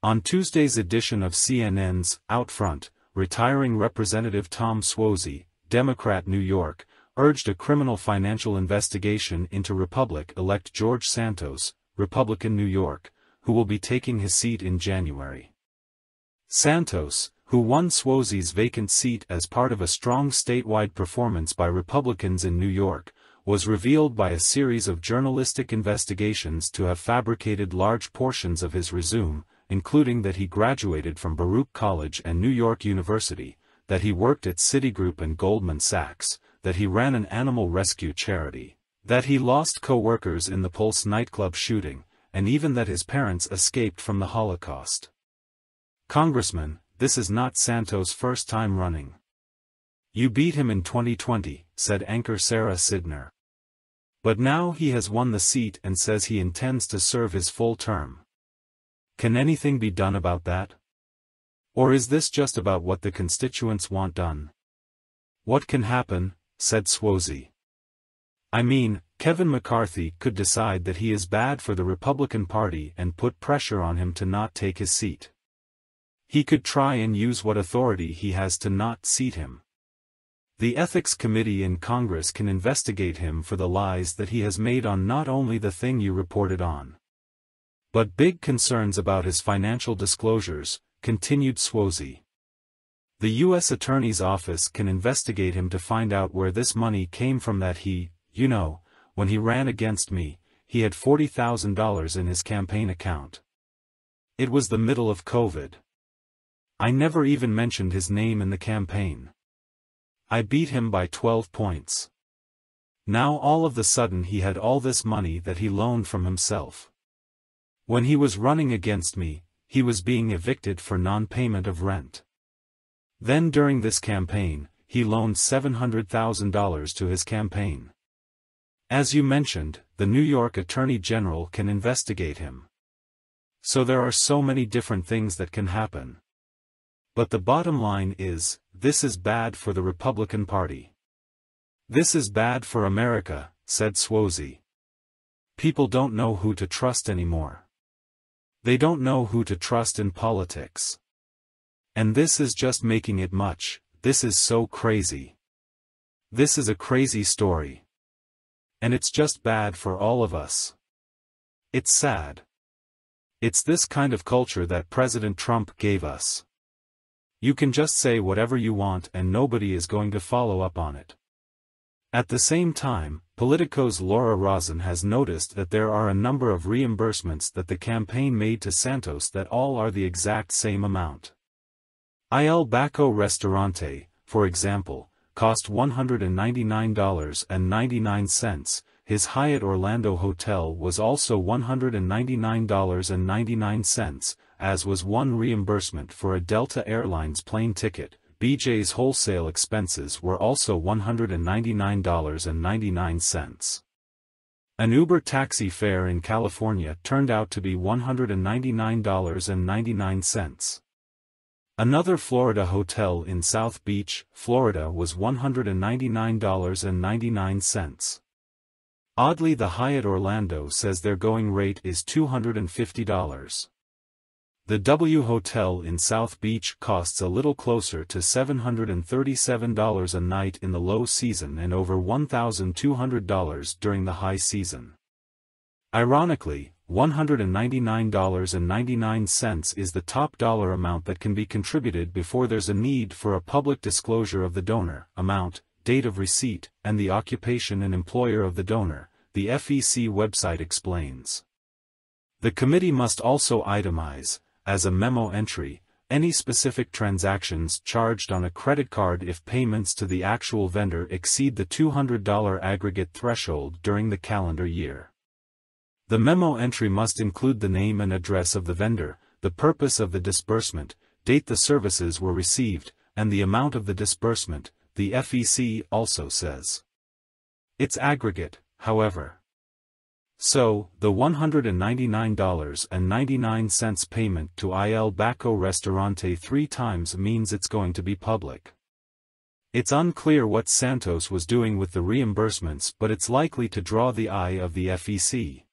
On Tuesday's edition of CNN's OutFront, retiring Representative Tom Suozzi, Democrat New York, urged a criminal financial investigation into Republican-elect George Santos, Republican New York, who will be taking his seat in January. Santos, who won Suozzi's vacant seat as part of a strong statewide performance by Republicans in New York, was revealed by a series of journalistic investigations to have fabricated large portions of his resume, including that he graduated from Baruch College and New York University, that he worked at Citigroup and Goldman Sachs, that he ran an animal rescue charity, that he lost co-workers in the Pulse nightclub shooting, and even that his parents escaped from the Holocaust. Congressman, this is not Santos' first time running. You beat him in 2020, said anchor Sarah Sidner. But now he has won the seat and says he intends to serve his full term. Can anything be done about that? Or is this just about what the constituents want done? What can happen, said Suozzi. I mean, Kevin McCarthy could decide that he is bad for the Republican Party and put pressure on him to not take his seat. He could try and use what authority he has to not seat him. The Ethics Committee in Congress can investigate him for the lies that he has made on not only the thing you reported on, but big concerns about his financial disclosures, continued Suozzi. The U.S. Attorney's Office can investigate him to find out where this money came from that he, when he ran against me, he had $40,000 in his campaign account. It was the middle of COVID. I never even mentioned his name in the campaign. I beat him by 12 points. Now all of the sudden he had all this money that he loaned from himself. When he was running against me, he was being evicted for non-payment of rent. Then during this campaign, he loaned $700,000 to his campaign. As you mentioned, the New York Attorney General can investigate him. So there are so many different things that can happen. But the bottom line is, this is bad for the Republican Party. This is bad for America, said Suozzi. People don't know who to trust anymore. They don't know who to trust in politics. And this is just making it much. This is so crazy. This is a crazy story. And it's just bad for all of us. It's sad. It's this kind of culture that President Trump gave us. You can just say whatever you want and nobody is going to follow up on it. At the same time, Politico's Laura Rosen has noticed that there are a number of reimbursements that the campaign made to Santos that all are the exact same amount. Il Bacco Ristorante, for example, cost $199.99, his Hyatt Orlando Hotel was also $199.99, as was one reimbursement for a Delta Airlines plane ticket. BJ's wholesale expenses were also $199.99. An Uber taxi fare in California turned out to be $199.99. Another Florida hotel in South Beach, Florida was $199.99. Oddly, the Hyatt Orlando says their going rate is $250. The W Hotel in South Beach costs a little closer to $737 a night in the low season and over $1,200 during the high season. Ironically, $199.99 is the top dollar amount that can be contributed before there's a need for a public disclosure of the donor, amount, date of receipt, and the occupation and employer of the donor, the FEC website explains. The committee must also itemize, as a memo entry, any specific transactions charged on a credit card if payments to the actual vendor exceed the $200 aggregate threshold during the calendar year. The memo entry must include the name and address of the vendor, the purpose of the disbursement, date the services were received, and the amount of the disbursement, the FEC also says. It's aggregate, however. So, the $199.99 payment to Il Bacco Ristorante 3 times means it's going to be public. It's unclear what Santos was doing with the reimbursements, but it's likely to draw the eye of the FEC.